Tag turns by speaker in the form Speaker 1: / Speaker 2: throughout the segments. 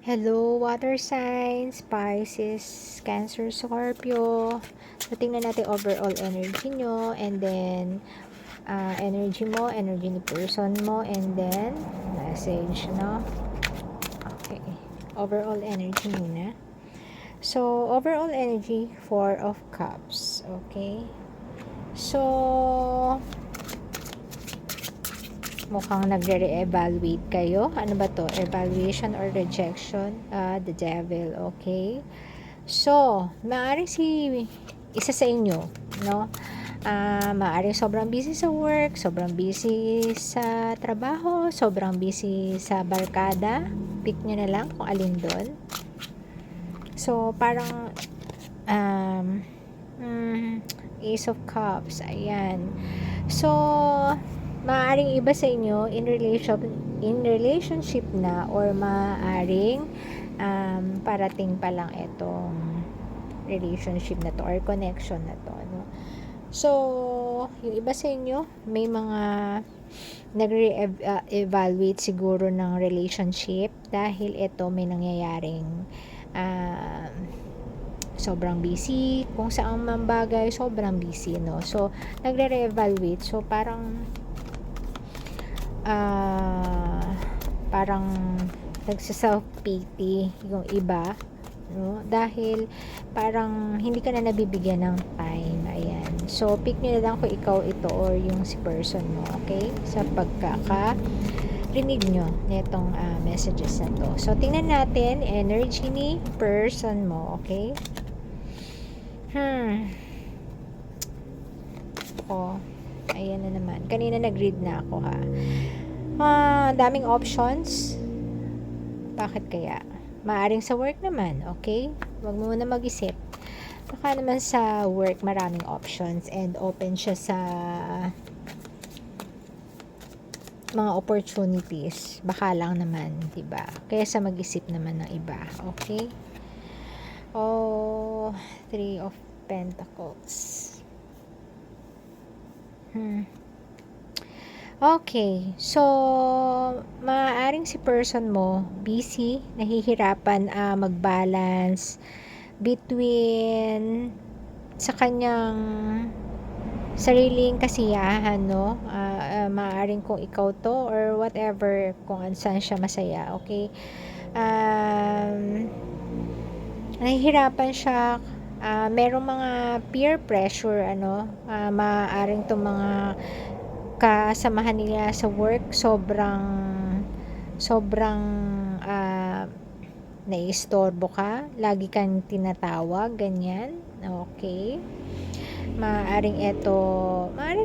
Speaker 1: Hello, water signs, Pisces, Cancer, Scorpio. So, tingnan natin overall energy nyo, and then, energy mo, energy ni person mo, and then, message, no? Okay. Overall energy muna. So, overall energy, Four of Cups. Okay. So, mukhang nagre-evaluate kayo. Ano ba to? Evaluation or rejection? The devil. Okay. So, maaaring isa sa inyo, no? Maaaring sobrang busy sa work, sobrang busy sa trabaho, sobrang busy sa barkada. Pick nyo na lang kung alin doon. So, parang Ace of Cups. Ayan. So, maaaring iba sa inyo in relationship na, or maaaring parating pa lang itong relationship na to or connection na to, no? So, yung iba sa inyo may mga nagre-evaluate siguro ng relationship dahil ito may nangyayaring sobrang busy, kung saan man bagay sobrang busy, no? So, nagre-reevaluate. So, parang nagsa-self-pity yung iba, no? Dahil parang hindi ka na nabibigyan ng time. Ayan. So, pick nyo na lang kung ikaw ito or yung si person mo, okay? Sa rinig nyo nitong messages na to. So, tingnan natin energy ni person mo, okay? Ayan na naman. Kanina nag-read na ako, ha. Daming options. Bakit kaya? Maaring sa work naman, okay? Huwag mo na mag-isip. Baka naman sa work maraming options and open siya sa mga opportunities. Baka lang naman, 'di ba? Kaya sa mag-isip naman ng iba, okay? Three of Pentacles. Okay. So, maaaring si person mo busy, nahihirapan mag-balance between sa kanyang sariling kasiyahan, no? Maaaring kung ikaw to or whatever, kung saan siya masaya, okay? Nahihirapan siya, merong mga peer pressure, maaaring to mga kasamahan nila sa work sobrang naiistorbo ka, lagi kang tinatawag, ganyan, okay? Maaaring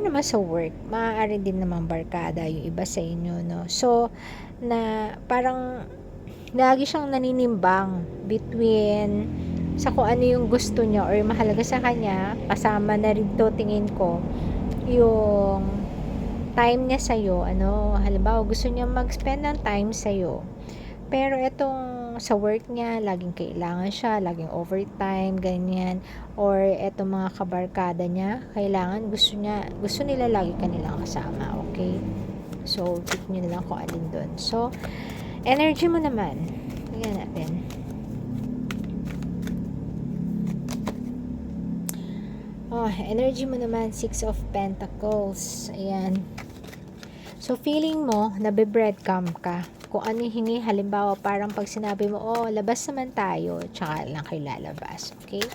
Speaker 1: naman sa work, maaaring din naman barkada yung iba sa inyo, no? So, na parang lagi siyang naninimbang between sa kung ano yung gusto niya or mahalaga sa kanya. Kasama na rin to, tingin ko, yung time niya sa'yo, halimbawa gusto niya mag-spend ng time sa'yo, pero itong sa work niya, laging kailangan siya, laging overtime, ganyan, or etong mga kabarkada niya, gusto nila lagi kanilang kasama, okay? So, pick nyo na lang kung alin dun. So, energy mo naman, tingnan natin. Energy mo naman, Six of Pentacles. Ayan. So, feeling mo, nabe-breadcrumb ka. Kung ano yung hingi, halimbawa, parang pag sinabi mo, labas naman tayo, tsaka lang kayo lalabas, okay?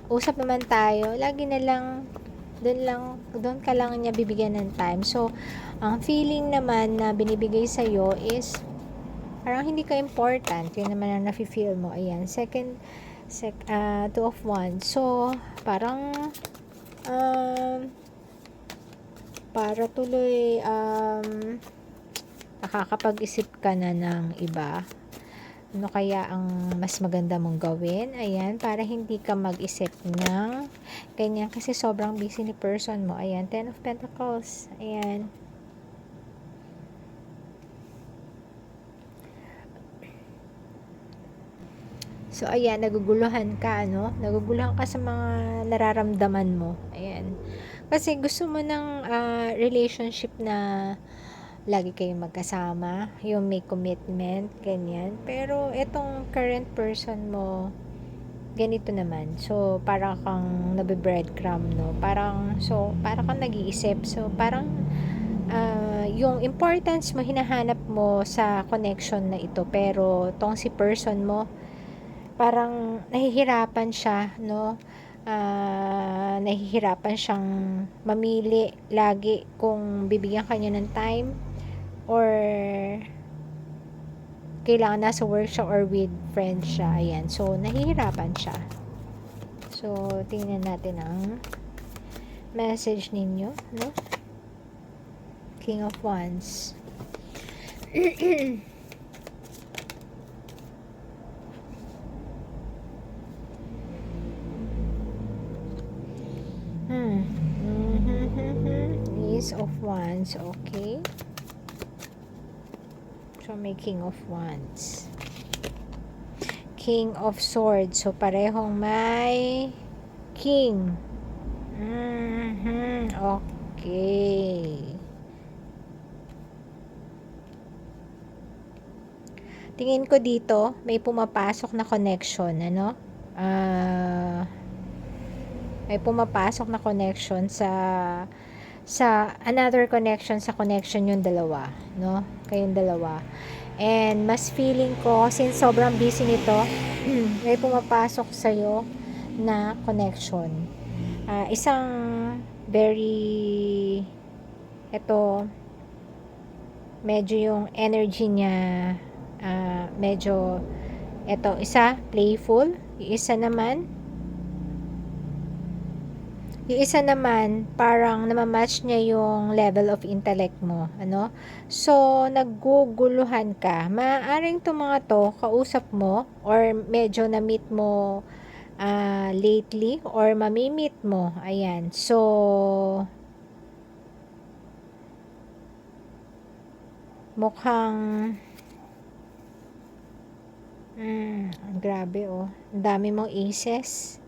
Speaker 1: Usap naman tayo, lagi na lang, doon ka lang niya bibigyan ng time. So, ang feeling naman na binibigay sa'yo is, parang hindi ka important. Yun naman ang nafe-feel mo. Ayan. Two of Wands. So, parang, para tuloy, nakakapag-isip ka na ng iba. Ano kaya ang mas maganda mong gawin? Ayan, para hindi ka mag-isip ng ganyan. Kasi sobrang busy ni person mo. Ayan, Ten of Pentacles. Ayan. So, ayan, naguguluhan ka, Naguguluhan ka sa mga nararamdaman mo. Ayan. Kasi gusto mo ng relationship na lagi kayong magkasama, yung may commitment, ganyan. Pero itong current person mo, ganito naman. So, para kang nabe-breadcrumb, no? Para kang nag-iisip. So, parang, yung importance mo, hinahanap mo sa connection na ito. Pero, tong si person mo, parang nahihirapan siya, no? Nahihirapan siyang mamili lagi kung bibigyan kanya ng time or kailangan nasa work siya or with friends siya. Ayan. So, nahihirapan siya. So, tingnan natin ang message ninyo, no? King of Wands. Ace of Wands. Okay. So, may King of Wands. King of Swords. So, parehong may King. Okay. Tingin ko dito, may pumapasok na connection, ano? May pumapasok na connection sa another connection sa connection yung dalawa, no? Kayong dalawa. And mas feeling ko, since sobrang busy nito, may pumapasok sa'yo na connection. Isang very, ito, medyo yung energy niya, medyo, ito, isa, playful. Yung isa naman, parang namamatch niya yung level of intellect mo, ano? So, nagguguluhan ka. Maaaring itong mga to, kausap mo, or medyo na-meet mo lately, or mamimit mo. Ayan. So, mukhang, grabe oh. Ang dami mong aces.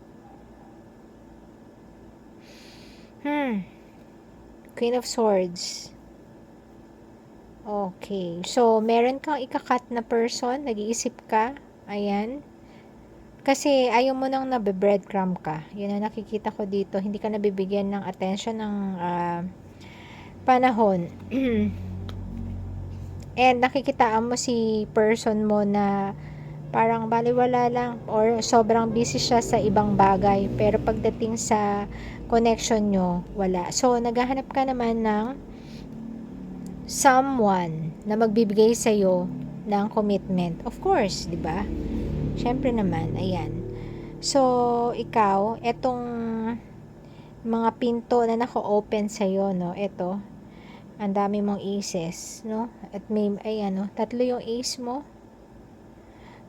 Speaker 1: Queen of Swords. Okay. So, meron kang ikakat na person. Nag-iisip ka. Ayan. Kasi, ayaw mo nang nabe-breadcrumb ka. Yun ang nakikita ko dito. Hindi ka nabibigyan ng attention ng panahon. And, nakikitaan mo si person mo na parang baliwala lang or sobrang busy siya sa ibang bagay. Pero, pagdating sa connection nyo, wala. So, naghahanap ka naman ng someone na magbibigay sa'yo ng commitment. Of course, di ba? Syempre naman, ayan. So, ikaw, etong mga pinto na naka-open sa'yo, no? Ito, ang dami mong aces, no? At may, ayan, no? 3 yung ace mo.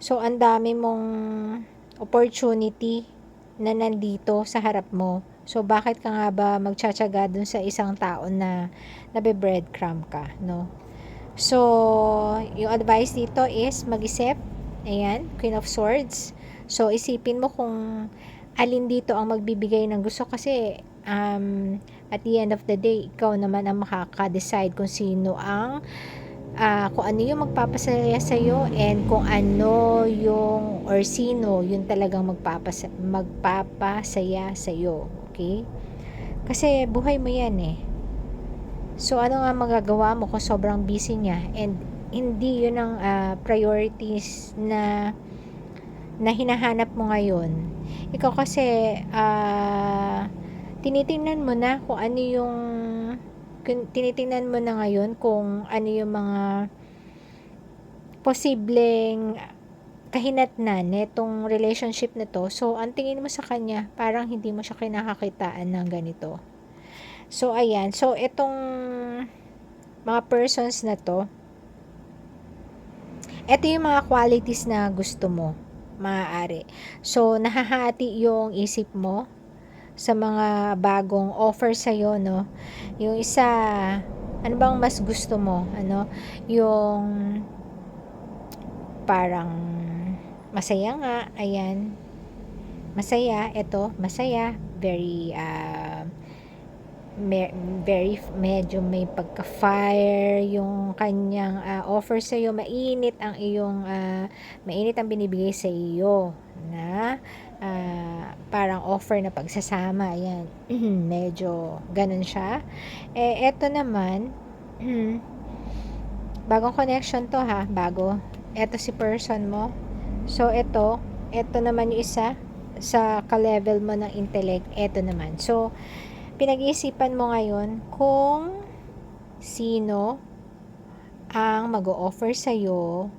Speaker 1: So, ang dami mong opportunity na nandito sa harap mo. So, bakit ka nga ba magtsatsaga dun sa isang tao na nabe-breadcrumb ka, no? So, yung advice dito is mag-isip. Ayan, Queen of Swords. So, isipin mo kung alin dito ang magbibigay ng gusto kasi at the end of the day, ikaw naman ang makaka-decide kung sino ang kung ano yung magpapasaya sa'yo and kung ano yung or sino yung talagang magpapasaya sa'yo. Okay? Kasi buhay mo yan eh. So, ano nga magagawa mo kung sobrang busy niya and hindi yun ang priorities na hinahanap mo ngayon. Ikaw kasi tinitingnan mo na kung ano yung tinitingnan mo na ngayon kung ano yung mga posibleng kahinatnan netong relationship na to. So, ang tingin mo sa kanya, parang hindi mo siya kinakakitaan ng ganito. So, ayan. So, itong mga persons na to, ito yung mga qualities na gusto mo, maaari. So, nahahati yung isip mo sa mga bagong offer sa'yo, no? Yung isa, ano bang mas gusto mo? Ano? Yung parang masaya nga, ayan. Masaya, ito, masaya. Very, medyo may pagka-fire yung kanyang offer sa iyo, mainit ang binibigay sa iyo na parang offer na pagsasama, ayan. Medyo ganun siya. Eto naman, bagong connection to ha, bago. Eto si person mo. So, eto naman yung isa sa ka-level mo ng intellect, eto naman. So, pinag-iisipan mo ngayon kung sino ang mag-o-offer sa'yo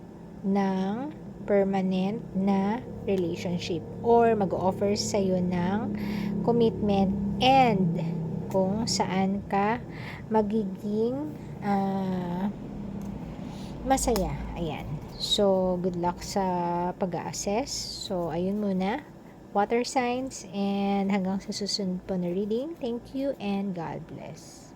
Speaker 1: ng permanent na relationship or mag-o-offer sa'yo ng commitment and kung saan ka magiging masaya. Ayan. So, good luck sa pag-a-assess. So, ayun muna. Water signs, and hanggang sa susunod po na reading. Thank you and God bless.